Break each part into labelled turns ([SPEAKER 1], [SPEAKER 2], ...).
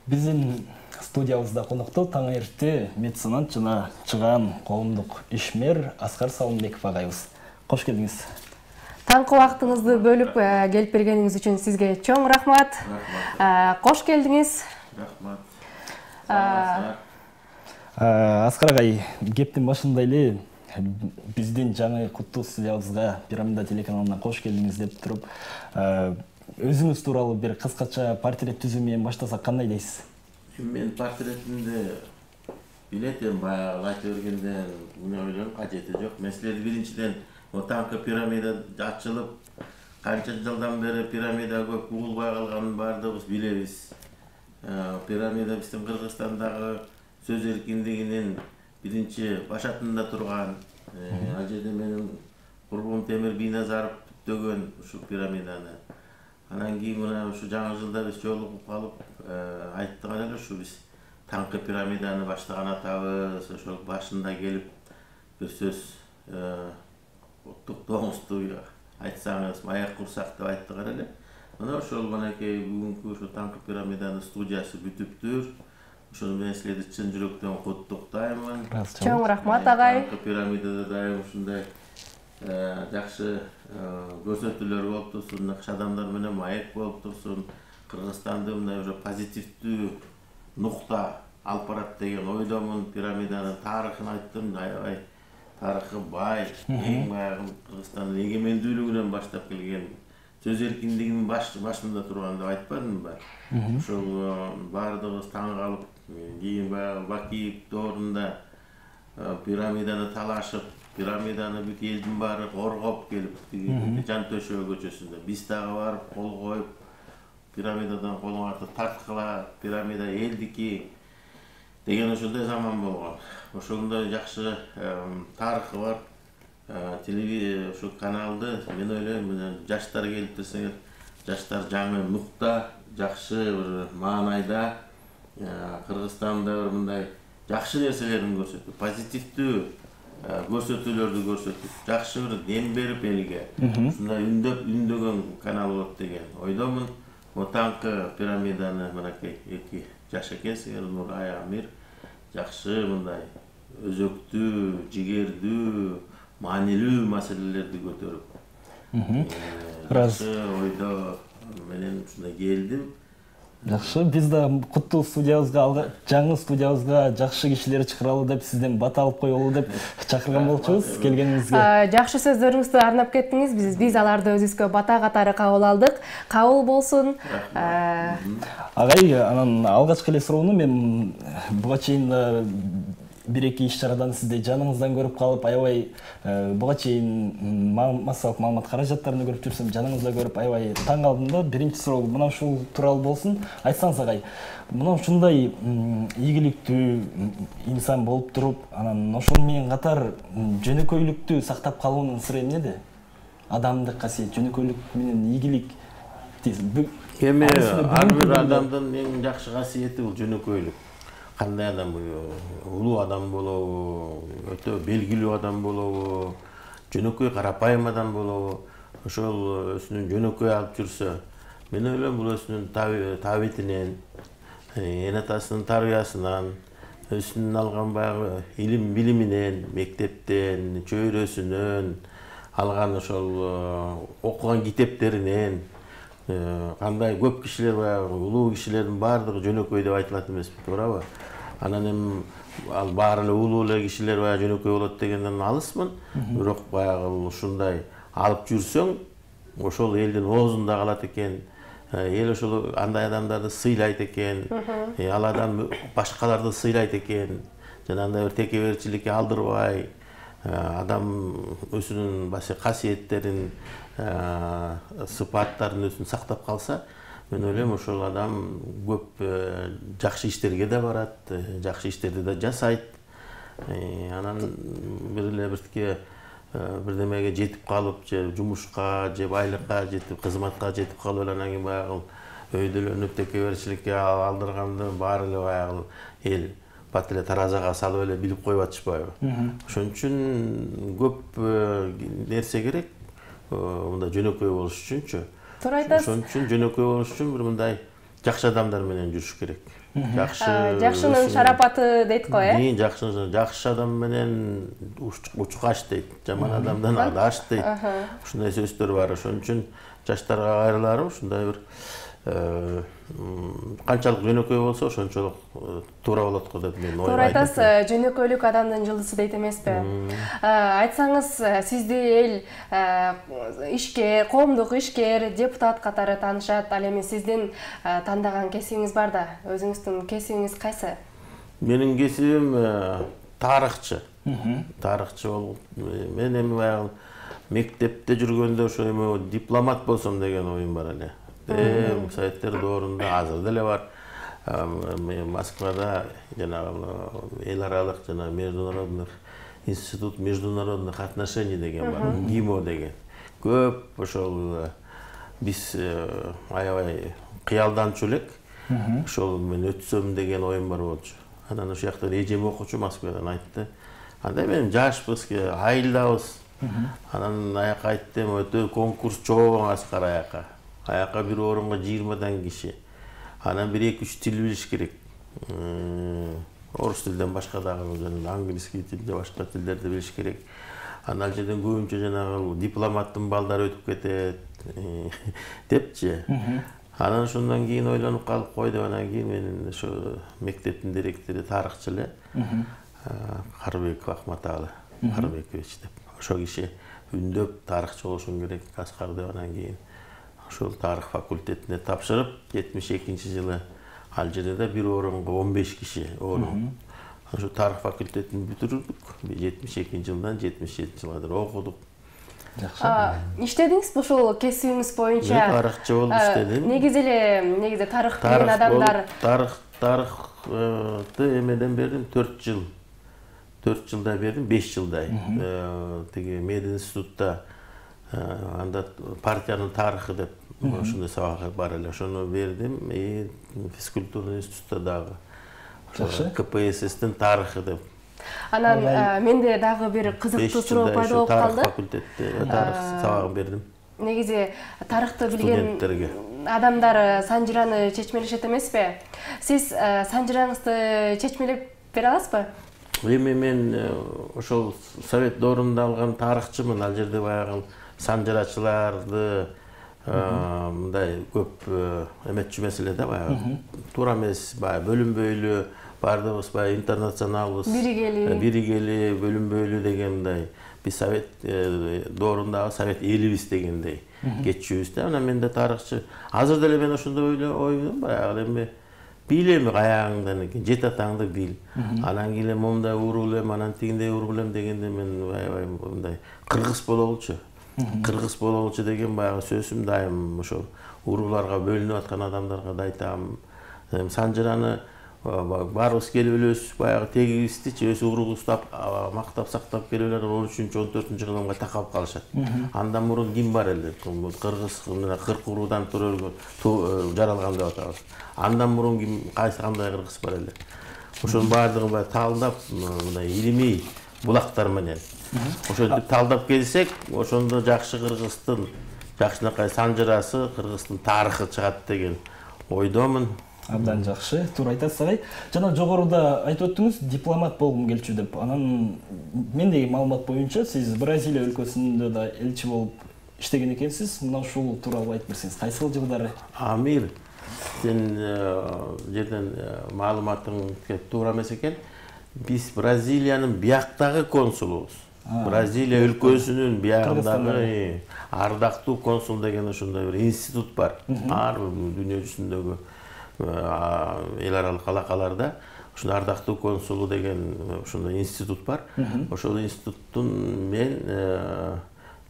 [SPEAKER 1] Биздин студиябызда конокто таң эрте меценат жана чыган коомдук ишмер Аскар Салымбеков агайыбыз. Кош келдиңиз.
[SPEAKER 2] Таңкы вактыңызды бөлүп келип бергениңиз үчүн сизге чоң рахмат. Кош келдиңиз.
[SPEAKER 1] Рахмат. Аскар агай, кептин башында эле биздин жаңы куттуу студиябызга Пирамида телеканалына кош келдиңиз деп туруп, өзүңүз тууралуу бир кыскача портрет түзүү менен баштасак кандай дейсиз?
[SPEAKER 3] Мен портретимди билетем, баягы айтып бергенде мына ойлойм, кажети жок. Мен силерди биринчиден Таңкы пирамида ачылып, канча жылдан бери пирамида көп угулбай калганын баардыгыбыз билебиз. Пирамида биздин Кыргызстандагы сөз эркиндигинин биринчи башатында турган. Ал жерде менин курбум Темир Бийназаров түптөгөн ушу пирамиданы. Анан кийин мына ушу жаңы жылда биз жолугуп калып айттык эле ушу биз Таңкы пирамиданы баштаган атабыз, ошол башында келип бир сөз тоңузду айтсаңыз, аяк курсак деп айттык эле. Мына ошол манекей бүгүнкү ушу Таңкы пирамиданын студиясы бүтүптүр. Ошол менен силерди чын жүрөктөн куттуктаймын.
[SPEAKER 2] Чоң рахмат агай.
[SPEAKER 3] Таңкы пирамидада дайым ушундай жакшы көрсөтүүлөр болуп турсун, накш адамдар менен маек болуп турсун. Кыргызстанды мындай уже позитивдүү нукта алып барат деген ойдомун. Пирамиданын тарыхын айттым, аябай тарыхы бай, эң баягы Кыргызстандын эгемендүүлүгүнөн баштап келген, сөз эркиндигинин башында турган деп айтпадымбы? Ошол баардыгыбыз таң калып, кийин баягы Бакиев доорунда пирамиданы талашып, пирамиданы бүт элдин баары коргоп келип, Жан Төшөө көчөсүндө биз дагы барып кол коюп, пирамидадан колуңарды тарткыла, пирамида элдики деген ошондой заман болгон. Ошондой жакшы тарыхы бар. Ошол каналды мен ойлойм, жаштар келип десеңер, жаштар жаңы нукта, жакшы бир маанайда Кыргызстанда бир мындай жакшы нерселерин көрсөтүп, позитивдүү көрсөтүүлөрдү көрсөтүп, жакшы бир дем берип элге ушундай үндөгөн канал болот деген ойдомун. Таңкы пирамиданы мынакей эки жаш экенсиңер, Нурай, Амир, жакшы мындай өзөктүү, жигердүү, маанилүү маселелерди көтөрүп, жакшы ойдо менен ушундай келдим.
[SPEAKER 1] Жакшы, биз да куттуу студиябызга, жаңы студиябызга жакшы кишилер чакыралы деп сизден бата алып коелу деп чакырган болчубуз келгениңизге.
[SPEAKER 2] Жакшы сөздөрүңүздү арнап кеттиңиз. Биз аларды өзүбүзгө бата катары кабыл алдык. Кабыл болсун.
[SPEAKER 1] Агай, анан алгачкы эле суроону мен буга чейин бир-эки иш-чарадан сизди жаныңыздан көрүп калып, аябай буга чейин массалык маалымат каражаттарын көрүп жүрсөм, жаныңызда көрүп аябай таң калдым да. Биринчи суроо мына ушул тууралуу болсун. Айтсаңыз агай, мына ушундай ийгиликтүү инсан болуп туруп, анан ошол менен катар жөнөкөйлүктү сактап калуунун сыры эмнеде? Адамдык касиет, жөнөкөйлүк менен ийгилик.
[SPEAKER 3] Эми ар бир адамдын эң жакшы касиети бул жөнөкөйлүк. Кандай адам улуу адам болобу, өтө белгилүү адам болобу, жөнөкөй карапайым адам болобу, ошол өзүнүн жөнөкөй алып жүрсө, мен ойлойм бул өзүнүн табитинен, эне атасынын тарбиясынан, өзүнүн алган баягы илим билиминен, мектептен, чөйрөсүнөн, алган ошол окуган китептеринен, кандай көп кишилер баягы улуу кишилердин баардыгы жөнөкөй деп айтылат эмеспи, туурабы? Анан эми ал баары эле улуу эле кишилер баягы жөнөкөй болот дегенден алысмын. Бирок баягы ушундай алып жүрсөң, ошол элдин оозунда калат экен. Эл ошол андай адамдарды сыйлайт экен. Ал адам башкаларды сыйлайт экен. Жанагындай бир текеберчиликке алдырбай, адам өзүнүн касиеттерин, сыпаттарын өзүн сактап калса, мен ойлойм ошол адам көп жакшы иштерге да барат, жакшы иштерди да жасайт. Анан бир эле бирдемеге жетип калып, же жумушка, же байлыкка жетип, кызматка жетип калып эле анан кийин баягы өйдөлөнүп текеберчиликке алдырганды баары эле баягы эл бат эле таразага салып эле билип коюп атышпайбы? Ошон үчүн көп нерсе керек. Мындай жөнөкөй болуш үчүнчү.
[SPEAKER 2] Туура айтасыз.
[SPEAKER 3] Ошон үчүн жөнөкөй болуш үчүн бир мындай жакшы адамдар менен жүрүш керек.
[SPEAKER 2] Жакшынын шарапаты дейт го, э?
[SPEAKER 3] Жакшы адам менен учкаш дейт, жаман адамдан адаш дейт. Ушундай сөздөр бар. Ошон үчүн жаштарга кайрыларым ушундай бир канчалык жөнөкөй болсо ошончолук туура болот го деп мен ойлойм.
[SPEAKER 2] Туура айтасыз, жөнөкөйлүк адамдын жылдызы дейт эмеспи? Айтсаңыз, сизди эл ишкер, коомдук ишкер, депутат катары таанышат. Ал эми сиздин тандаган кесибиңиз бар да. Өзүңүздүн кесибиңиз кайсы?
[SPEAKER 3] Менин кесибим тарыхчы. Тарыхчы болуп, мен эми баягы мектепте жүргөндө ошо эми дипломат болсом деген оюм бар эле. Советтер доорунда азыр деле бар. Москвада жанагы эл аралык жана международный институт международных отношений деген бар, ГИМО деген. Көп ошол биз аябай кыялданчу элек. Ошол мен өтсөм деген оюм бар болчу. Анан ошол жактан эжем окуучу Москвадан айтты. Анда мен жашпыз, айылдабыз. Анан аяка айттым, өтө конкурс чоң аскар аяка. Аяка бир орунга 20дан киши. Анан 1-2-3 тил билиш керек. Орус тилден башка дагы английский тилде башка тилдерди билиш керек. Анан ал жерден көбүнчө жанагы дипломаттын балдары өтүп кетет депчи. Анан ошондон кийин ойлонуп калып койдум. Анан кийин менин ошо мектептин директору тарыхчы эле Карыбеков Ахматалы Карыбекович деп. Ошо киши үндөп тарыхчы болушуң керек Аскар деп. Анан кийин ошол тарых факультетине тапшырып, 72-жылы ал жерде бир орунга 15 киши орун. Ошо тарых факультетин бүтүрдүк. 72-жылдан 77-жылга окудук.
[SPEAKER 1] Жакшы.
[SPEAKER 2] Иштедиңизби ошол кесибиңиз боюнча?
[SPEAKER 3] Тарыхчы болуп иштедим.
[SPEAKER 2] Негизи тарых билген адамдар
[SPEAKER 3] тарыхты эмеден бердим 4 жыл. 4 жылдай бердим, 5 жылдай. Тиги мединститутта анда партиянын тарыхы деп ошондой сабак бар эле. Ошону бердим. Физкультурный институтта дагы. Жакшы. КПССтин тарыхы деп.
[SPEAKER 2] Анан менде дагы бир кызыктуу суроо пайда болуп калды.
[SPEAKER 3] Тарых факультетте тарых сабагын бердим.
[SPEAKER 2] Негизи тарыхты билген адамдар санжыраны чечмелешет эмеспи? Сиз санжыраңызды чечмелеп бере аласызбы?
[SPEAKER 3] Эми мен ошол совет доорунда алган тарыхчымын. Ал жерде баягы санжырачыларды мындай көп эметчү маселе да баягы. Туура эмес, баягы бөлүнбөйлү, бардыгыбыз баягы интернационалбыз. Биригели, бөлүнбөйлү дегендей. Биз совет доорундагы совет элибиз дегендей кетчүбүз да. Анан менде тарыхчы. Азыр деле мен ошондой ойлойм, баягы эми билем аягыңдан экен, жет атаңды бил. Анан кийин момундай уруулем, анан тигиндей уруулем дегенде мен аябай мындай кыргыз бололучу. Кыргыз бололучу деген баягы сөзүм дайым ошол урууларга бөлүнүп аткан адамдарга да айтам. Санжыраны баарыбыз келип элебиз, баягы тегибизди өз уруубузду мактап сактап келип эле 13-14-кылымга такап калышат. Андан мурун ким бар эле? Кыргыз мына 40 уруудан жаралган деп атабыз. Андан мурун ким, кандай кыргыз бар эле? Ошонун баардыгын таалдап, мындай илимий булактар менен. Ошентип таалдап келсек, ошондо жакшы кыргыздын, жакшынакай санжырасы, кыргыздын тарыхы чыгат деген ойдомун.
[SPEAKER 1] Абдан жакшы, туура айтасыз агай. Жана жогоруда айтып өттүңүз, дипломат болгум келчү деп. Анан мендеги маалымат боюнча сиз Бразилия өлкөсүндө да элчи болуп иштеген экенсиз. Мына ушул тууралуу айтып берсеңиз, кайсыл жылдары?
[SPEAKER 3] Амир, сен жерден маалыматың туура эмес экен. Биз Бразилиянын бияктагы консулубуз. Бразилия өлкөсүнүн биягындагы ардактуу консул деген ошондой бир институт бар. Ар дүйнө жүзүндөгү эл аралык алакаларда ошондой ардактуу консулу деген ошондой институт бар. Ошол институттун мен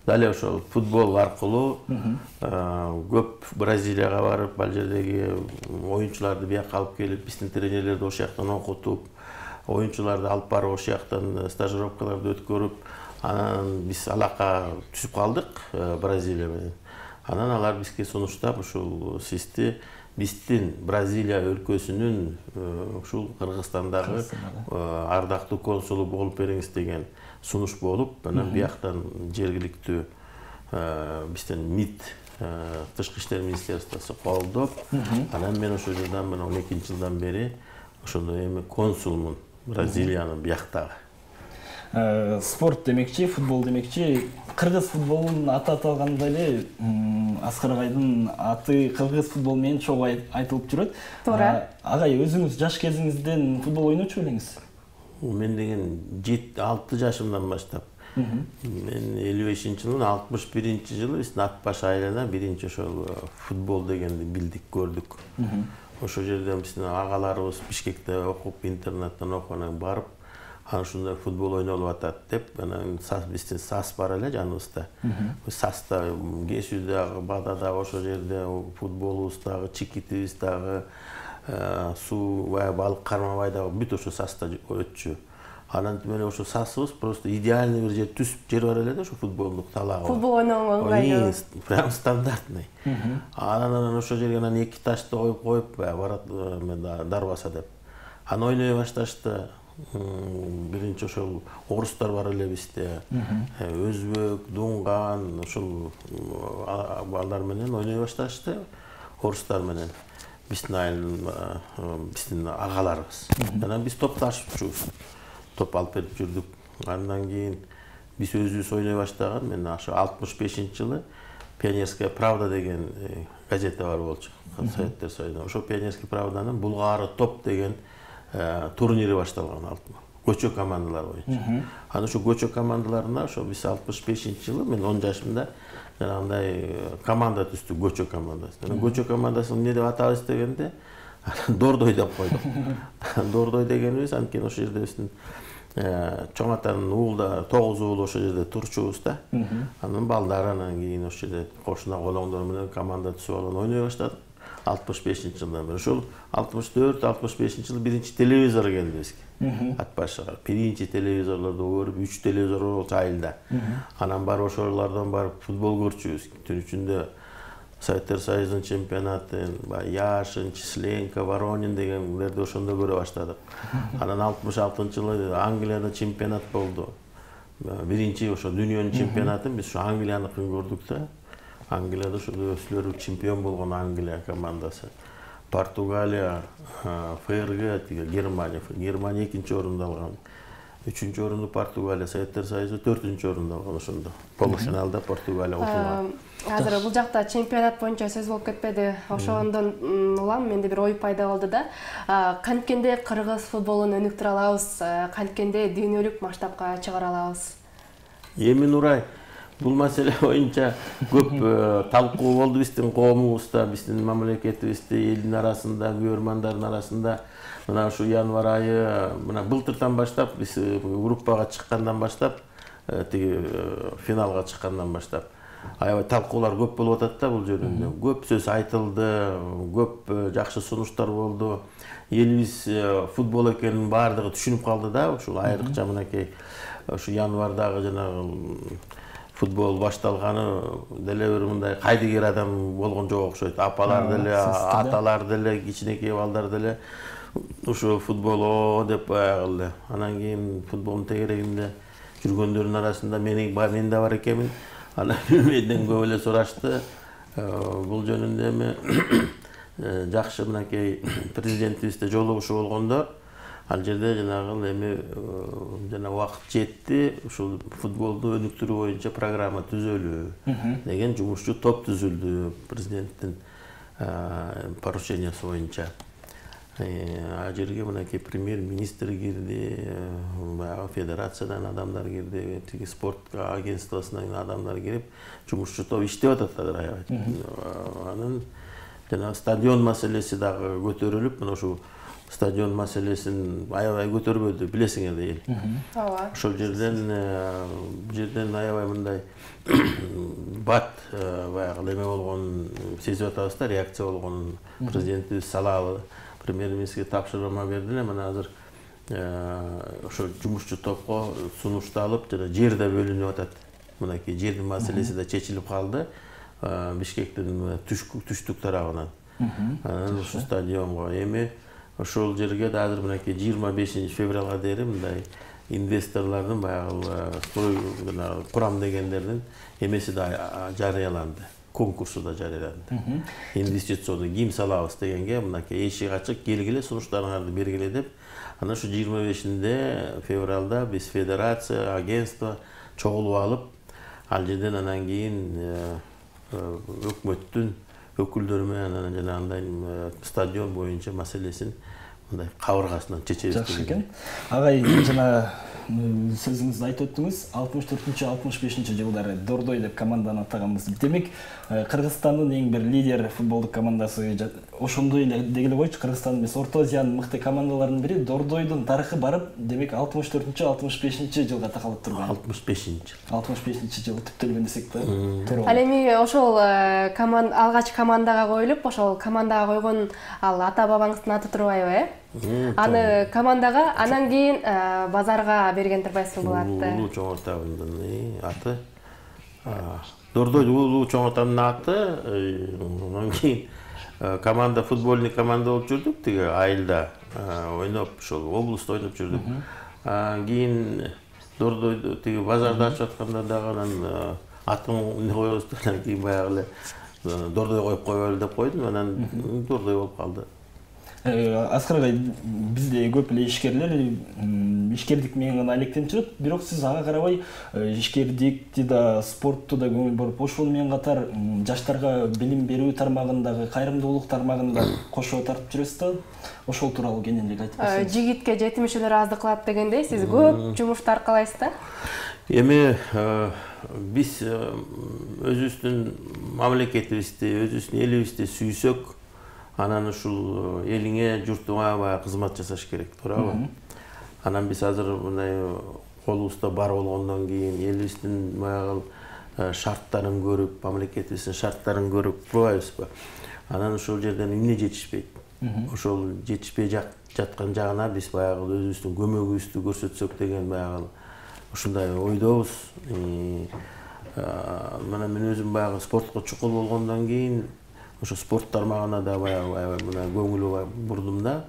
[SPEAKER 3] дале ошол футбол аркылуу көп Бразилияга барып, ал жердеги оюнчуларды биякка алып келип, биздин тренерлерди ошол жактан окутуп, оюнчуларды алып барып ошол жактан стажировкаларды өткөрүп, анан биз алака түзүп калдык Бразилия менен. Анан алар бизге сунуштап ушул сизди биздин Бразилия өлкөсүнүн ушул Кыргызстандагы ардактуу консулу болуп бериңиз деген сунуш болуп, анан бияктан жергиликтүү бизден МИД Тышкы иштер министерствосу колдоп, анан мен ошол жерден 12-жылдан бери ошондо эми консулмун Бразилиянын бияктагы.
[SPEAKER 1] Спорт демекчи, футбол демекчи, кыргыз футболунун аты аталганда эле Аскар Агайдын аты кыргыз футбол менен чогуу айтылып жүрөт.
[SPEAKER 2] Туура.
[SPEAKER 1] Агай, өзүңүз жаш кезиңизден футбол ойночу белеңиз?
[SPEAKER 3] Мен деген 7-6 жашымдан баштап. Мен 55-жылы, 61-жылы биздин Ат баш айлана биринчи ошол футбол дегенди билдик, көрдүк. Ошол жерден биздин агаларыбыз Бишкекте окуп, интернаттан окуп барып, аны ушундай футбол ойнолуп атат деп, анан биздин САС бар эле жаныбызда. САСта кесүү дагы, бада дагы ошол жерде, футболубуз дагы, чикитибиз дагы, суу, балык кармабай дагы бүт ошо САСта өтчү. Анан менен ошо САСыбыз просто идеальный бир жер түзүп жер бар эле да, ошо футболдук талагы.
[SPEAKER 2] Футбол ойногонго ыңгайлуу.
[SPEAKER 3] Прям стандартный. Анан ошо жерге эки ташты коюп, барат мен дарбаса деп. Аны ойной башташты. Биринчи ошол орустар бар эле бизде. Өзбек, Дунган, ошол балдар менен ойной башташты. Орустар менен. Биздин агаларыбыз. Анан биз топташчубуз. Топ алып берип жүрдүк. Андан кийин биз өзүбүз ойной баштаган. Мен ошо 65-жылы Пионерская правда деген газета бар болчу. Советтер Союзунун. Ошо Пионерский правданын Булгары топ деген турнири башталган. Көчө командалар боюнча. Анан ошо көчө командаларына ошо биз 65-жылы мен 10 жашымда жанагындай команда түздүк, көчө командасы. Көчө командасын эмне деп атабыз дегенде Дордой деп койдук. Дордой дегенибиз анткени ошол жерде биздин чоң атанын уулдар 9 уул ошол жерде турчубуз да. Анын балдары анан кийин ошол жерде кошуна колоңдор менен команда түзүп алып ойной баштадык. 65-жылдан бери ошол 64-65-жылы биринчи телевизор келди бизге. Ат башыга биринчи телевизорлорду көрүп, 3 телевизор болчу айылда. Анан барып ошолордон барып футбол көрчүбүз. Түн ичинде Советтер Союзунун чемпионатын, Яшин, Численко, Воронин дегендерди ошондо көрө баштадык. Анан 66-жылы Англияда чемпионат болду. Биринчи ошо дүйнөнүн чемпионатын биз ошо Англияныкын көрдүк да. Англияда ошо өзүлөрү чемпион болгон Англия командасы. Португалия, ФРГ, Германия. Германия 2-нчи орунду алган. 3-нчү орунду Португалия, Советтер Союзу 4-нчү орунду алган ошондо. Полуфиналда Португалия утулган.
[SPEAKER 2] Азыр бул жакта чемпионат боюнча сөз болуп кетпеди. Ошондон улам менде бир ой пайда болду да. Канткенде кыргыз футболун өнүктүрө алабыз, канткенде дүйнөлүк масштабка чыгара алабыз.
[SPEAKER 3] Эми Нурай, бул маселе боюнча көп талкуу болду биздин коомубузда, биздин мамлекетибизде, элдин арасында, көрөрмандардын арасында. Мына ушу январь айы, мына былтырдан баштап биз группага чыккандан баштап, тиги финалга чыккандан баштап аябай талкуулар көп болуп атат да бул жөнүндө. Көп сөз айтылды, көп жакшы сунуштар болду. Элибиз футбол экенин баардыгы түшүнүп калды да, ушул айрыкча мынакей ушу январдагы жанагы футбол башталганы деле бир мындай кайдыгер адам болгон жок окшойт. Апалар деле, аталар деле, кичинекей балдар деле ушу футбол деп баягы. Анан кийин футболдун тегерегинде жүргөндөрдүн арасында мен да бар экенмин. Анан менден көп эле сурашты. Бул жөнүндө эми жакшы мынакей президентибизде жолугушуу болгондо ал жерде жанагы эми жана убакыт жетти, ушул футболду өнүктүрүү боюнча программа түзөлүү деген жумушчу топ түзүлдү президенттин поручениясы боюнча. А жерге мынакей премьер-министр кирди, федерациядан адамдар кирди, тиги спорт агентствосунан адамдар кирип, жумушчу топ иштеп атат азыр аябай. Анын жана стадион маселеси дагы көтөрүлүп, мына ушул стадион маселесин аябай көтөрбөдү, билесиңер да эл.
[SPEAKER 2] Ооба.
[SPEAKER 3] Ошол жерден аябай мындай бат баягы эме болгон сезип атабыз да, реакция болгон президентибиз салалы. Премьер-министрге тапшырма берди эле, мына азыр ошо жумушчу топко сунушталып, жана жер да бөлүнүп атат. Мынакей жердин маселеси да чечилип калды. Бишкектин түштүк тарабынан. Анан ушу стадионго эми ошол жерге да азыр мынакей 25 февралга дейин мындай инвесторлардын баягы курам дегендердин эмеси да жарыяланды, конкурсу да жарыяланды. Инвестицияны ким салабыз дегенге мынакей эшик ачык, келгиле сунуштарыңарды бергиле деп. Ана şu 25 февралда биз федерация, агентство чогулуп алып, ал жерден анан кийин өкмөттүн өкүлдөрү менен анан жанагындай стадион боюнча маселесин мындай кабыргасынан чечебиз.
[SPEAKER 1] Жакшы экен. Агай жана сөзүңүздү айтып өттүңүз, 64-65 жылдары Дордой деп команданы атаганбыз. Демек, Кыргызстандын эң бир лидер футболдук командасы ошондой эле дегеле койчу, Кыргызстандын эмес, Орто Азиянын мыкты командаларынын бири. Дордойдун тарыхы барып, демек 64-65 жылга такалып турган. 65 жылы түптөлгөн десек да туура.
[SPEAKER 2] Ал эми ошол алгач командага коюлуп, ошол командага койгон ал ата бабаңыздын аты турбайбы, Аны командага анан кийин базарга берген турбайсыз бул атты.
[SPEAKER 3] Улуу чоң отабындын аты. Дордой улуу чоң отамдын аты. Анан кийин команда, футбольный команда болуп жүрдүк, тиги айылда ойноп, ошол облустта ойноп жүрдүк. Кийин Дордойду тиги базарда ачып атканда дагы анан атын эмне коебуз деп, анан кийин баягы эле Дордой коюп койгойлу деп койдум, анан Дордой болуп калды.
[SPEAKER 1] Аскар агай, бизде көп эле ишкерлер ишкердик менен гана алектенип жүрөт, бирок сиз ага карабай ишкердикти да, спортту да көңүл буруп, ошол менен катар жаштарга билим берүү тармагындагы, кайрымдуулук тармагында кошо тартып жүрөсүз да. Ошол тууралуу кененирээк айтып берсеңиз.
[SPEAKER 2] Жигитке жетимишелер аздык кылат дегендей, сиз көп жумушту аркалайсыз да?
[SPEAKER 3] Эми биз өзүбүздүн мамлекетибизди, өзүбүздүн элибизди сүйсөк, анан ушул элиңе, журтуңа кызмат жасаш керек, туурабы? Анан биз азыр мындай колубузда бар болгондон кийин элибиздин баягы шарттарын көрүп, мамлекетибиздин шарттарын көрүп турбайбызбы? Анан ошол жерден эмне жетишпейт? Ошол жетишпей жаткан жагына биз баягы өзүбүздүн көмөгүбүздү көрсөтсөк деген баягы ушундай ойдобуз. Мына мен өзүм баягы спортко чукул болгондон кийин ошо спорт тармагына да баягы мына көңүл бурдум да.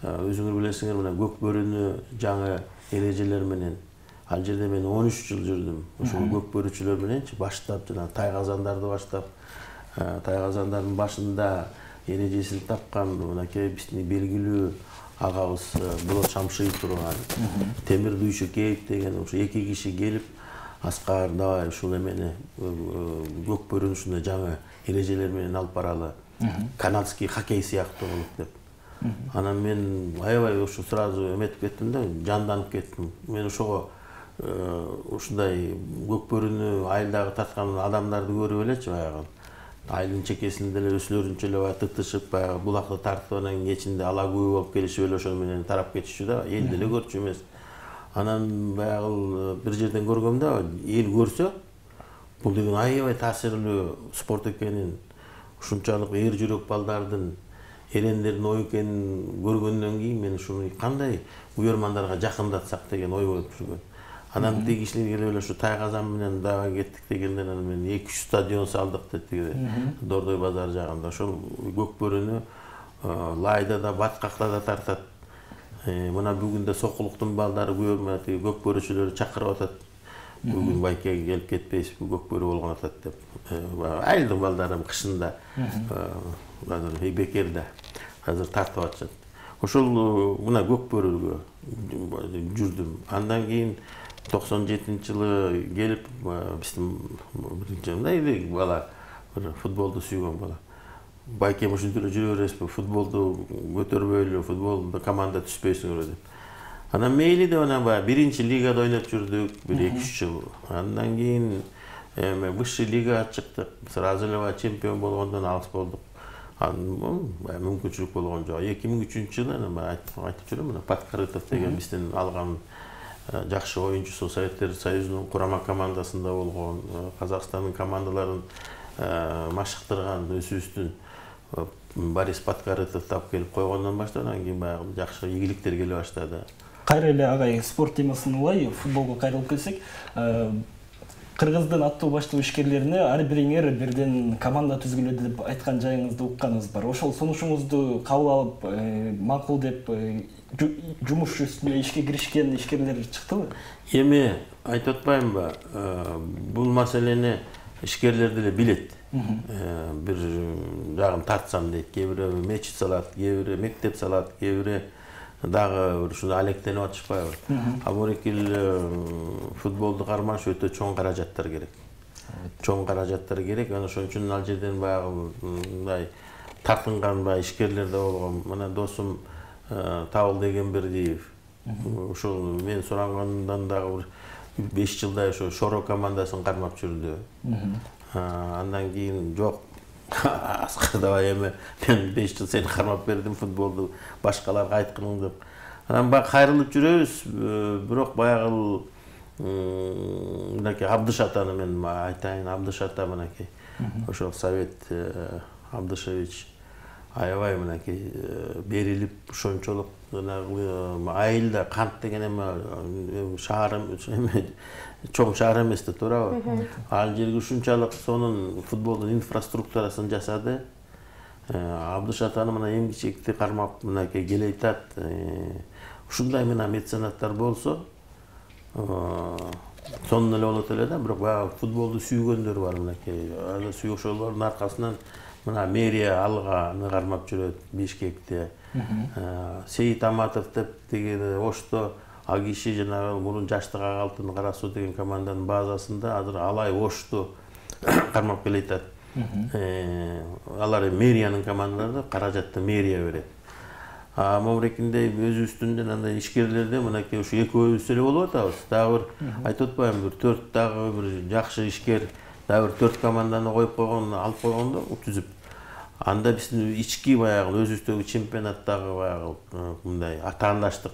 [SPEAKER 3] Өзүңөр билесиңер, мына көк бөрүнү жаңы эрежелер менен ал жерде мен 13 жыл жүрдүм. Ошол көк бөрүчүлөр мененчи баштап, жана тайгазандарды баштап, тайгазандардын башында эрежесин тапкан мынакей биздин белгилүү агабыз Болот Шамшиев турган, Темир Дүйшөкеев деген ошо 2 киши келип, Аскар давай ушул эмени көк бөрүнү ушундай жаңы эрежелер менен алып баралы, канадский хоккей сыяктуу болуп деп. Анан мен аябай ошо сразу эметип кеттим да, жанданып кеттим. Мен ошого ушундай көк бөрүнү айылдагы тарткан адамдарды көрүп элечи, баягы айылдын чекесинде эле өсүлөрүнчө эле баягы тытышып, баягы булакты тартып, анан кечинде ала күү болуп келишип эле ошол менен тарап кетишчү да, элди эле көрчү эмес. Анан баягы бир жерден көргөм да, эл көрсө, бул деген аябай таасирлүү спорт экенин, ушунчалык эр жүрөк балдардын, эрендердин ой экенин көргөндөн кийин мен ушуну кандай уйөрмандарга жакындатсак деген ой болуп жүргөн. Анан тиги кишилер келип эле ушу Тайгазан менен дагы кеттик дегенден анан мен 2-3 стадион салдык деди, Дордой базар жагында. Ошол көк бөрүнү лайда да, баткакта да тартат. Мына бүгүн да Сокулуктун балдары тиги көк бөрүчүлөрү чакырып атат. Бүгүн Байкеге келип кетпейсиз, көк бөрү болгон атат деп. Айылдын балдары кышында азыр бекерде азыр тартып атышат. Ошол мына көк бөрүгө жүрдүм. Андан кийин 97-жылы келип биздин биринчи бала, футболду сүйгөн бала. Байкем ушинтип эле жүрө бересизби, футболду көтөрбөйлү, футболду команда түспөйсүңөр деп. Анан мейли деп анан биринчи лигада ойноп жүрдүк, 1-2 жыл. Андан кийин высший лигага чыктык. Сразу эле чемпион болгондон алыс болдук. Мүмкүнчүлүк болгон жок. 2003-жылы айтып жүрөм, Подкорытов деген биздин алган жакшы оюнчусу, Советтер Союзунун курама командасында болгон, Казакстандын командаларын машыктырган өзүбүздүн Борис Подкорытов тап келип койгондон баштап, анан кийин баягы жакшы ийгиликтер келе баштады.
[SPEAKER 1] Кайра эле агай спорт темасын улай футболго кайрылып келсек, Кыргыздын аттуу баштуу ишкерлерине ар бириңер бирден команда түзгүлө деп айткан жайыңызды укканыбыз бар. Ошол сунушуңузду кабыл алып, макул деп жумуш үстүнө ишке киришкен ишкерлер чыктыбы?
[SPEAKER 3] Эми айтып атпаймынбы, бул маселени ишкерлер деле билет. Бир жагын тартсам дейт, кээ бири мечит салат, кээ бири мектеп салат, кээ бири дагы ушундай алектенип атышпайбы. Аборекил футболду кармаш өтө чоң каражаттар керек. Чоң каражаттар керек. Ana ошон үчүн ал жерден баягы мындай тартынган ишкерлер да болгон. Мына досум Табыл Дегенбердиев. Ошол мен сурангандан дагы 5 жылдай ошо Шоро командасын кармап жүрдү. Андан кийин жок. Аскар давай эми мен 5 жыл сени кармап бердим футболду башкаларга айткының деп. Анан баягы кайрылып жүрөбүз, бирок баягы мынакей Абдыш атаны мен айтайын, Абдыш ата мынакей. Ошол Совет Абдышевич аябай мынакей берилип ошончолук айылда кант деген эме шаар чоң шаар эмес да туурабы? Ал жерге ушунчалык сонун футболдун инфраструктурасын жасады. Абдыш атаны мына эмгичекти кармап мынакей келе айтат. Ушундай мына меценаттар болсо, сонун эле болот эле да, бирок баягы футболду сүйгөндөр бар мынакей. Ошолордун аркасынан мына мэрия алга кармап жүрөт Бишкекте. Сейит Аматов деп деген Ошто ал киши жанагы мурун Жаштык Ак Алтын Кара Суу деген команданын базасында азыр Алай Ошту кармап келе атат. Алар мэриянын командалары, каражатты мэрия берет. Мамлекетинде өзүбүздүн жанагы ишкерлерде мынакей ушу экөөбүз эле болуп атабыз. Дагы бир айтып атпаймынбы, бир 4 дагы бир жакшы ишкер, дагы бир 4 команданы коюп койгон, алып койгондо түзүп. Анда биздин ички баягы өзүбүздөгү чемпионаттагы баягы мындай атаандаштык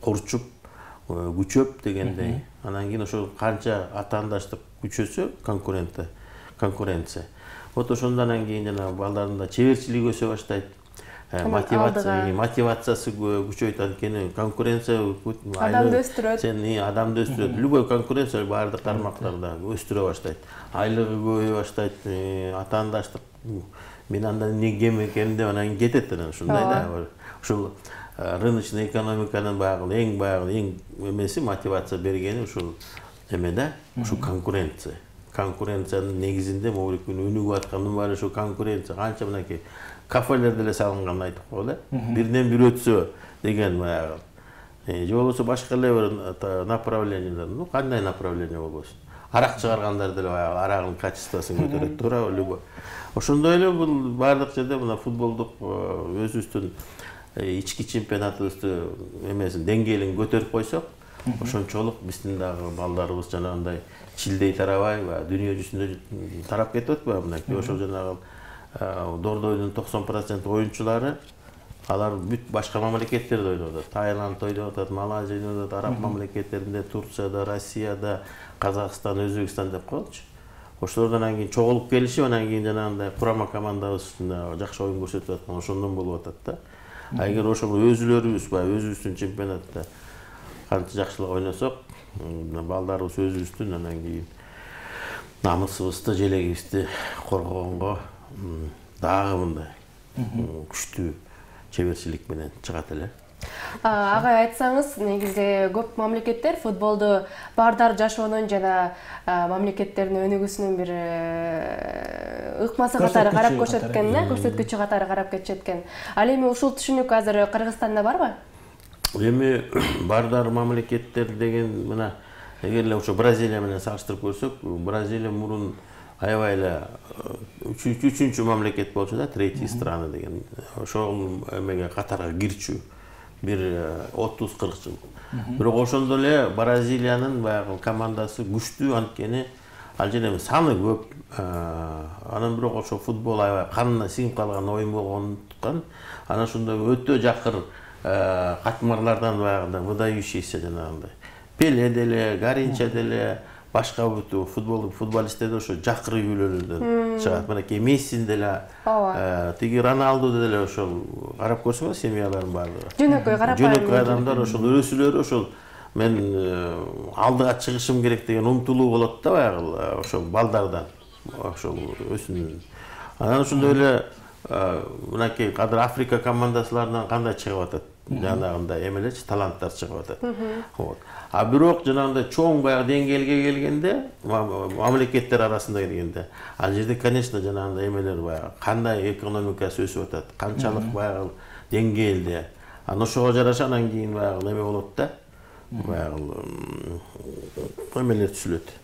[SPEAKER 3] курчуп, күчөп дегендей. Анан кийин ошо канча атаандаштык күчөсө конкуренция. Вот ошондон кийин жанагы балдардын чеберчилиги өсө баштайт. Мотивациясы күчөйт, анткени конкуренция
[SPEAKER 2] адамды өстүрөт.
[SPEAKER 3] Сен адамды өстүрөт. Любой конкуренция баардык тармактарда өстүрө баштайт. Айлыгы көбөйө баштайт, атаандаштык. Мен андан эмне кем деп анан кетет анан ушундай да. Ушул рыночный экономиканын баягы эң эмеси мотивация бергени ушул эме да, ушул конкуренция. Конкуренциянын негизинде могу өнүгүп аткандын баары ушул конкуренция. Канча мынакей кафелер деле салынган айтып коелу. Бирден бир өтсө деген баягы. Же болбосо башка эле бир направлениялар. Ну, кандай направление болбосун. Арак чыгаргандар деле баягы арагынын качествосын көтөрөт, туурабы, любой. Ошондой эле бул бардык жерде мына футболдук өзүбүздүн ички чемпионатыбызды эмесин деңгээлин көтөрүп койсок, ошончолук биздин дагы балдарыбыз жанагындай чилдей тарабай, дүйнө жүзүндө тарап кетип атпайбы мынакей. Ошол жанагы Дордойдун 90% оюнчулары алар бүт башка мамлекеттерде ойноп атат. Таиланд ойноп атат, Малайзия ойноп атат, араб мамлекеттеринде, Турцияда, Россияда, Казакстан, Өзбекстан деп коелучу. Ошолордон кийин чогулуп келишип, анан кийин жанагындай курама командабыз жакшы оюн көрсөтүп аткан, ошондон болуп атат да. Эгер ошол өзүлөрүбүз өзүбүздүн чемпионатта канча жакшылык ойносок, балдарыбыз өзүбүздүн анан кийин намысыбызды, желегибизди коргогонго дагы мындай күчтүү чеберчилик менен чыгат эле.
[SPEAKER 2] Агай айтсаңыз, негизи көп мамлекеттер футболду баардар жашоонун жана мамлекеттердин өнүгүүсүнүн бир ыкмасы катары карап көрсөткөн, көрсөткүчү катары карап кетишкен. Ал эми ушул түшүнүк азыр Кыргызстанда барбы?
[SPEAKER 3] Эми баардар мамлекеттер деген мына эгер эле ошо Бразилия менен салыштырып көрсөк, Бразилия мурун аябай эле үчүнчү мамлекет болчу да, третий страна деген. Ошол эмеге катарга кирчү бир 30-40 жыл. Бирок ошондо эле Бразилиянын баягы командасы күчтүү, анткени ал жерде саны көп. Анан бирок ошо футбол аябай канына сиңип калган оюн болгондуктан анан ошондой өтө жакыр катмарлардан баягы выдающийся жанагындай Пеле деле, Гаринча деле, башка футболисттер ошо жакыр үйлөрдөн чыгат. Мынакей Месси деле, тиги Роналду деле ошол карап көрсөңөр семьяларын баардыгы.
[SPEAKER 2] Жөнөкөй карап
[SPEAKER 3] жөнөкөй адамдар ошол өрөсүлөрү ошол мен алдыга чыгышым керек деген умтулуу болот да баягы ошол балдардан ошол өсүн. Анан ошондой эле мынакей кадыр Африка командасыларынан кандай чыгып атат? Жанагындай эмелечи таланттар чыгып атат. Вот. А бирок жанагындай чоң баягы деңгээлге келгенде, мамлекеттер арасында келгенде, ал жерде конечно жанагындай эмелер баягы кандай экономикасы өсүп атат, канчалык баягы деңгээлде. Анан ошого жараша анан кийин баягы неме болот да. Баягы эмелер түзүлөт.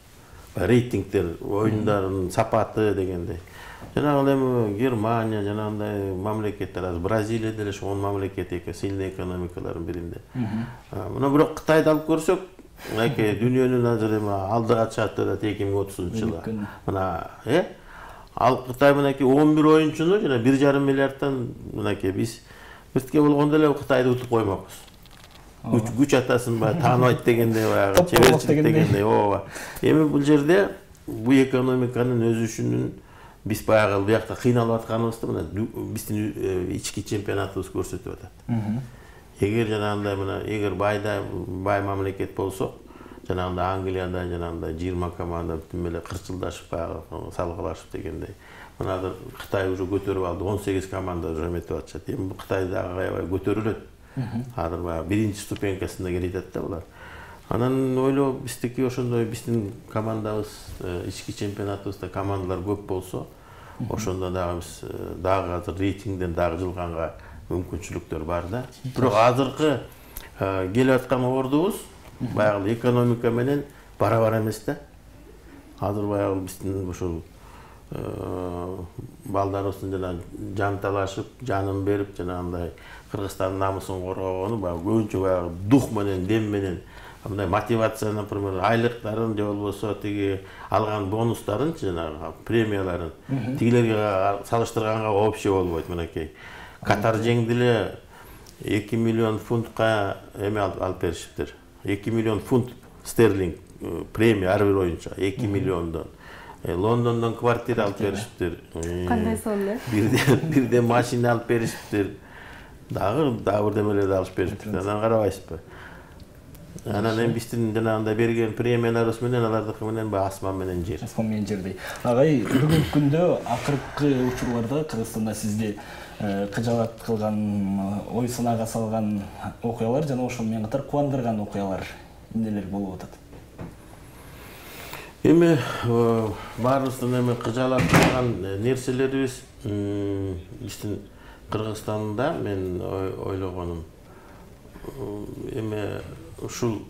[SPEAKER 3] Рейтингтер, оюндардын сапаты дегендей. Жанагы эми Германия, жанагындай мамлекеттер, азыр Бразилия деле ошол мамлекет экен, сильный экономикалардын биринде. Мына бирок Кытайды алып көрсөк, мынакей дүйнөнүн азыр эми алдыга чыгат деп 2030-жылы. Мына, ал Кытай мынакей 11 оюнчуну жана 1,5 миллиардтан мынакей биз биртке болгондо эле Кытайды утуп коймокпуз. Күч атасын баягы тааныбайт дегендей баягы чеберчилик дегендей. Ооба. Эми бул жерде бул экономиканын өсүшүнүн биз баягы буякта кыйналып атканыбызды мына биздин ички чемпионатыбыз көрсөтүп атат. Эгер жанагындай мына эгер бай мамлекет болсок, жанагындай Англияда жанагындай 20 команда бүтүн эле кырчылдашып баягы салгылашып дегендей. Мына Кытай уже көтөрүп алды, 18 команда уже эметип атышат. Эми Кытай дагы аябай көтөрүлөт. Азыр баягы биринчи ступенькасында келет да булар. Анан ойлоп биздики ошондой биздин командабыз ички чемпионатыбызда командалар көп болсо, ошондо дагы биз дагы азыр рейтингден дагы жылганга мүмкүнчүлүктөр бар да. Бирок азыркы келип аткан ордубуз баягы экономика менен бара-бара эмес да. Азыр баягы биздин ошол балдарыбыздын жана жан талашып, жанын берип жанагындай Кыргызстандын намысын коргогону баягы көбүнчө баягы дух менен, дем менен, мындай мотивация, например, айлыктарын же болбосо тиги алган бонустарын, жанагы премияларын тигилерге салыштырганга вообще болбойт. Мынакей Катар жеңди эле 2 миллион фунтка эме алып беришиптир. 2 миллион фунт стерлинг премия ар бир оюнчуга 2 миллиондон. Лондондон квартира алып беришиптир.
[SPEAKER 2] Кандай сон эле?
[SPEAKER 3] Бирден машина алып беришиптир. Дагы бир демелерди алып беришиптир. Анан карабайсызбы? Анан эми биздин жанагындай берген премияларыбыз менен алардыкы менен асман менен жер.
[SPEAKER 1] Асман менен жердей. Агай, бүгүнкү күндө акыркы учурларда Кыргызстанда сизди кыжаалат кылган, ой сынага салган окуялар жана ошол менен катар кубандырган окуялар эмнелер болуп атат?
[SPEAKER 3] Эми баарыбыздын эми кыжаалат кылган нерселерибиз биздин Кыргызстанда мен ойлогонум эми ушул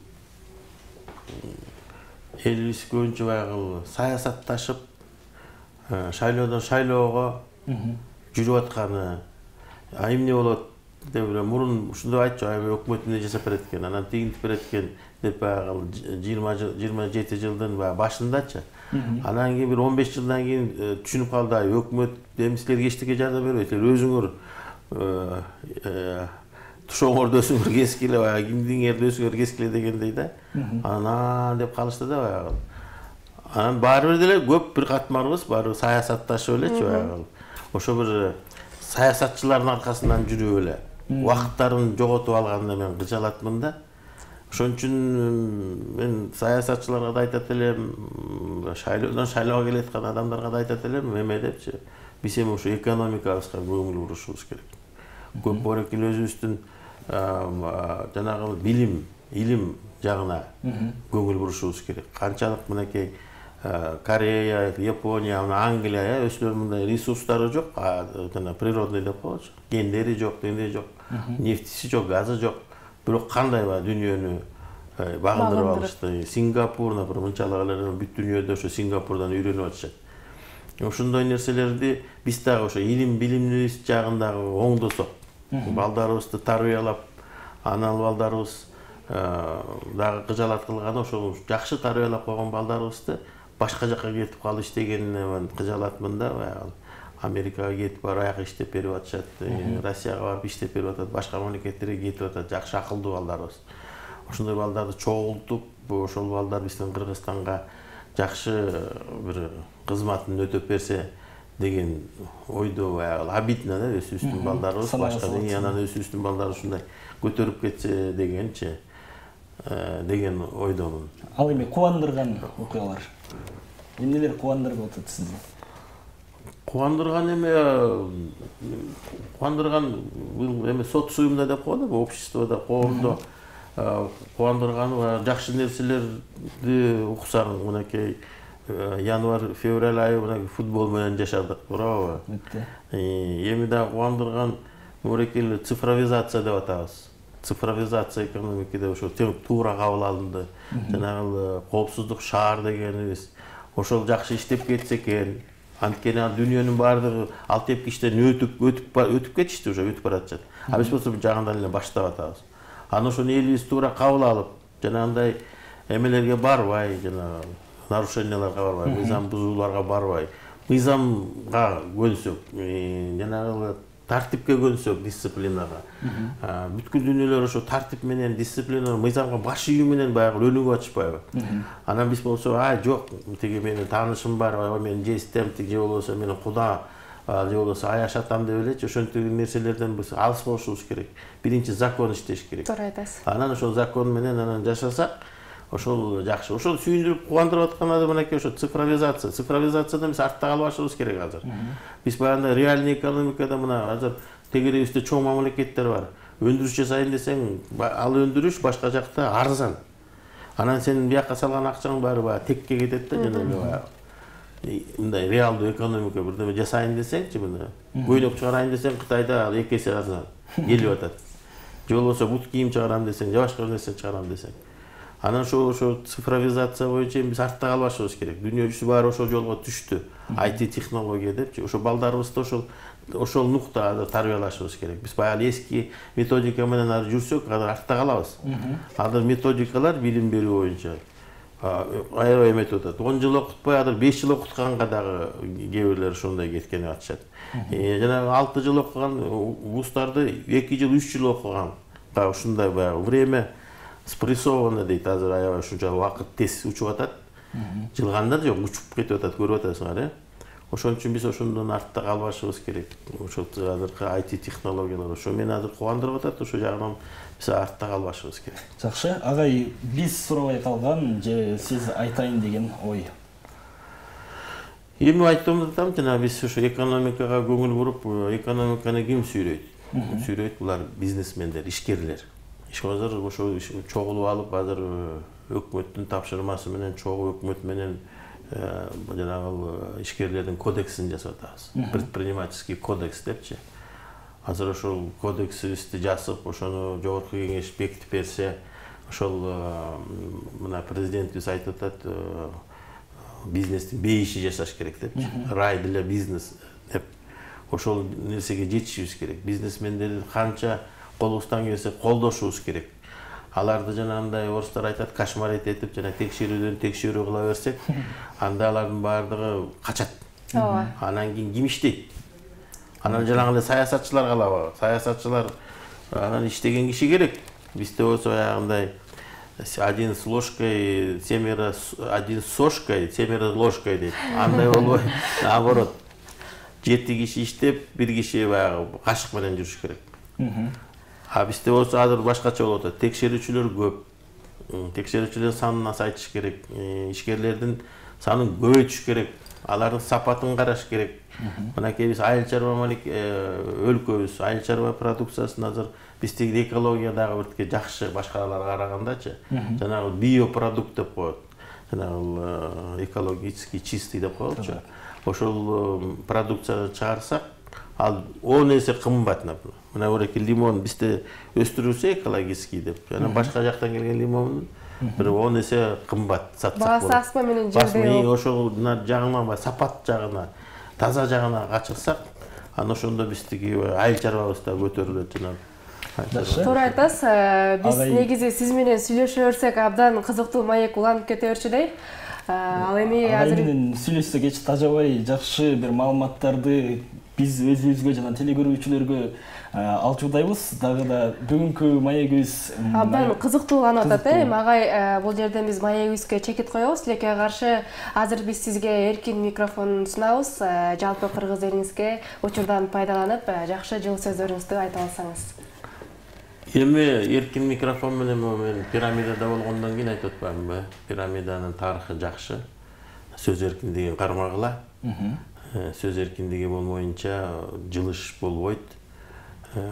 [SPEAKER 3] элибиз көбүнчө баягы саясатташып шайлоодон шайлоого жүрүп атканы, эмне болот деп мурун ушундай айтчу, өкмөт эмне жасап берет экен, анан тигинтип берет экен деп баягы 27 жылдын башындачы. Анан кийин бир 15 жылдан кийин түшүнүп калды, өкмөт силерге эчтеке жардам бербейт, өзүңөр тушоңордо өзүңөр кескиле, баягы кимдиңерди өзүңөр кескиле дегендей да. Анан деп калышты да баягы. Анан баары бир деле көп бир катмарыбыз баары саясатташып элечи баягы. Ошо бир саясатчылардын аркасынан жүрүп эле убакыттарын жоготуп алганына мен кыжаалатмын да. Ошон үчүн мен саясатчыларга да айтат элем, шайлоодон шайлоого келаткан адамдарга да айтат элем, эме депчи, биз эми ушу экономикабызга көңүл бурушубуз керек. Көп болок эле өзүбүздүн жанагы билим, илим жагына көңүл бурушубуз керек. Канчалык мынакей Корея, Япония, Англия өзүлөрүнүн мындай ресурстары жок, жана природный деп коелучу. Кендери жок, дене жок, нефтиси жок, газы жок. Бирок кандай дүйнөнү багындырып алышты. Сингапур, например, мынчалык эле бүт дүйнөдө ошо Сингапурдан үйрөнүп атышат. Ошондой нерселерди биз дагы ошо илим, билимибиз жагындагы оңдосок, балдарыбызды тарбиялап, анан балдарыбыз дагы кыжаалат кылганы ошол жакшы тарбиялап койгон балдарыбызды башка жака кетип калып иштегенине мен кыжаалатмын да. Баягы Америкага кетип барып иштеп берип атышат, Россияга барып иштеп берип атат, башка мамлекеттерге кетип атат, жакшы акылдуу балдарыбыз. Ошондой балдарды чогултуп, ошол балдар биздин Кыргызстанга жакшы бир кызматын өтөп берсе деген ойдо баягы обидно да, өзүбүздүн балдарыбыз башка анан өзүбүздүн балдар ушундай көтөрүп кетсе дегенчи. деген ойдомун.
[SPEAKER 1] Ал эми кубандырган окуялар эмнелер кубандырып атат сизди?
[SPEAKER 3] Кубандырган бул эме сот суюмда деп коет, обществода, коомдо кубандырганы жакшы нерселерди уксаң, мынакей январь, февраль айы мынакей футбол менен жашадык, туурабы? Эми да кубандырган мурекел цифровизация деп атабыз. Цифровизация экономикада ошо туура кабыл алынды. Жанагы коопсуздук шаар дегенибиз ошол жакшы иштеп кетсе экен. Анткени дүйнөнүн баардыгы ал тепки иштен өтүп кетишти, уже өтүп баратышат. А биз болсо жаңыдан эле баштап атабыз. Аны ошону элибиз туура кабыл алып, жанагындай эмелерге барбай, жанагы нарушенияларга барбай, мыйзам бузууларга барбай, мыйзамга көнсөк, жанагы тартипке көнсөк, дисциплинага. Бүткүл дүйнөлөр ошо тартип менен, дисциплина, мыйзамга баш ийүү менен баягы өнүгүп атышпайбы? Анан биз болсо, жок, тиги менин таанышым бар, менин жестем, тиги же болбосо менин куда, же болбосо аяш атам деп элечи, ошентип нерселерден биз алыс болушубуз керек. Биринчи закон иштеш керек.
[SPEAKER 2] Туура айтасыз.
[SPEAKER 3] Анан ошол закон менен анан жашасак, ошол жакшы. Ошол сүйүндүрүп кубандырып аткан мынакей ошо цифровизация. Цифровизациядан биз артта калбашыбыз керек азыр. Биз баягы реальный экономикада мына азыр тегеребизде чоң мамлекеттер бар. Өндүрүш жасайын десең, ал өндүрүш башка жакта арзан. Анан сен бияка салган акчаң баары текке кетет да, жанагы мындай реалдуу экономика бирдеме жасайын десеңчи, мына көйнөк чыгарайын десең, Кытайда ал 2 эсе арзан келип атат. Же болбосо бут кийим чыгарам десең, же башка нерсе чыгарам десең. Анан ошо цифровизация боюнча биз артта калбашыбыз керек. Дүйнө жүзү баары ошол жолго түштү. IT технология депчи. Ошо балдарыбызды ошол нукта тарбиялашыбыз керек. Биз баягы эски методика менен жүрсөк, артта калабыз. Азыр методикалар билим берүү боюнча аябай эметип атат. 10 жыл окутпай, 5 жыл окутканга дагы кээ бирлер ошондой кеткени атышат. Жанагы 6 жыл окуган вуздарды 2 жыл, 3 жыл окуган. Ушундай баягы время спрессовано дейт, азыр аябай ушунча убакыт тез учуп атат. Жылганда жок, учуп кетип атат, көрүп атасыңар, Ошон үчүн биз ошондон артта калбашыбыз керек. Ошол азыркы IT технологиялар ошо мени азыр кубандырып атат, ошо жагынан биз артта калбашыбыз керек.
[SPEAKER 1] Жакшы, агай, биз сурабай калган же сиз айтайын деген ой?
[SPEAKER 3] Эми айттым атам, жана биз ошо экономикага көңүл буруп, экономиканы ким сүйрөйт? Сүйрөйт булар бизнесмендер, ишкерлер. Азыр ошо чогулуп алып, азыр өкмөттүн тапшырмасы менен, чогуу өкмөт менен жанагы ишкерлердин кодексин жасап атабыз. Предпринимательский кодекс депчи. Азыр ошол кодексибизди жасап, ошону жогорку кеңеш бекитип берсе, ошол мына президентибиз айтып атат, бизнестин бейиши жасаш керек депчи. Рай для бизнес деп. Ошол нерсеге жетишибиз керек. Бизнесмендерди канча колубуздан келсе колдошубуз керек. Аларды жанагындай орустар айтат, кошмарить этип, жана текшерүүдөн текшерүү кыла берсек, анда алардын баардыгы качат. Анан кийин ким иштейт? Анан жанагы эле саясатчылар калабы? Саясатчылар анан иштеген киши керек. Бизде болсо аягындай один с ложкой, семеро один с сошкой, семеро ложкой дейт. Андай болбой, наоборот. 7 киши иштеп, 1 киши баягы кашык менен жүрүш керек. А бизде болсо азыр башкача болуп атат. Текшерүүчүлөр көп. Текшерүүчүлөр санын азайтыш керек. Ишкерлердин санын көбөйтүш керек. Алардын сапатын караш керек. Мынакей биз айыл чарба өлкөбүз, айыл чарба продукциясын азыр биздеги экология дагы биртке жакшы башкаларга карагандачы. Жанагы биопродукт деп коет. Жанагы экологически чистый деп коетчу. Ошол продукцияны чыгарсак, ал 10 эсе кымбат. Мына буреки лимон бизде өстүрүлсө экологический деп, жана башка жактан келген лимон бир 10 эсе кымбат сатсак болот.
[SPEAKER 2] Баасы асма менен жерде.
[SPEAKER 3] Ошол жагынан, сапат жагына, таза жагына качырсак, аны ошондо биздики айыл чарбабыз да көтөрүлөт жана.
[SPEAKER 2] Туура айтасыз. Биз негизи сиз менен сүйлөшө берсек абдан кызыктуу маек уланып кете берчүдөй. Ал эми азыр
[SPEAKER 1] менен сүйлөшсөк эч тажабай жакшы бир маалыматтарды биз өзүбүзгө жана телекөрүүчүлөргө алчуудайбыз. Дагы да бүгүнкү маегибиз
[SPEAKER 2] абдан кызыктууланып атат. Агай, бул жерден биз маегибизге чекит коебуз. Тилекке каршы азыр биз сизге эркин микрофон сунабыз. Жалпы кыргыз элиңизге учурдан пайдаланып, жакшы жылы сөздөрүңүздү айта алсаңыз.
[SPEAKER 3] Эми эркин микрофон менен мен пирамидада болгондон кийин айтып атпаймынбы? Пирамиданын тарыхы жакшы. Сөз эркиндигин кармагыла. Сөз эркиндиги болмоюнча жылыш болбойт.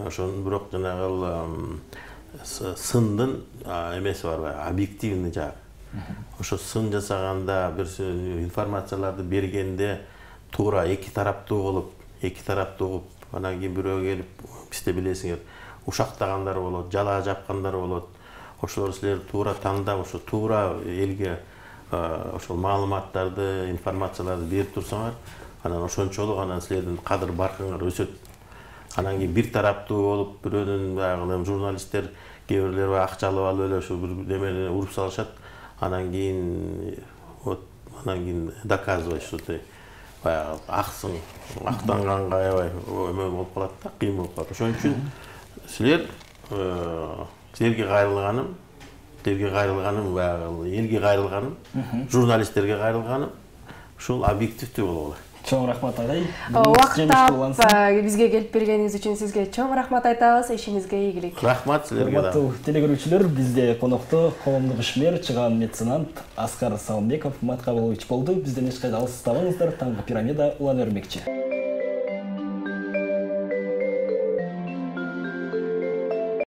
[SPEAKER 3] Ошон бирок жанагы сындын эмеси бар, объективный жагы. Ошо сын жасаганда бир информацияларды бергенде туура эки тараптуу болуп, анан кийин бирөө келип, бизде билесиңер, ушактагандар болот, жала жапкандар болот. Ошолор силер туура тандап, ошо туура элге ошол маалыматтарды, информацияларды берип турсаңар, анан ошончолук анан силердин кадыр баркыңар өсөт. Анан кийин бир тараптуу болуп, бирөөнүн баягы журналисттер кээ бирлер акча алып эле ошо бир немени уруп салышат. Анан кийин доказывай, что ты баягы аксың, актанганга аябай эме болуп калат да, кыйын болуп калат. Ошон үчүн силерге кайрылганым баягы элге кайрылганым, журналисттерге кайрылганым ушул объективдүү бололу.
[SPEAKER 1] Чоң рахмат агай.
[SPEAKER 2] Убакыт таап бизге келип бергениңиз үчүн сизге чоң рахмат айтабыз. Ишиңизге ийгилик.
[SPEAKER 3] Рахмат силерге да.
[SPEAKER 1] Урматтуу телекөрүүчүлөр, бизде конокто коомдук ишмер, чыгаан меценат Аскар Салымбеков Маткабылович болду. Бизден эч кайда алыстабаңыздар. Таңғы пирамида улана бермекчи.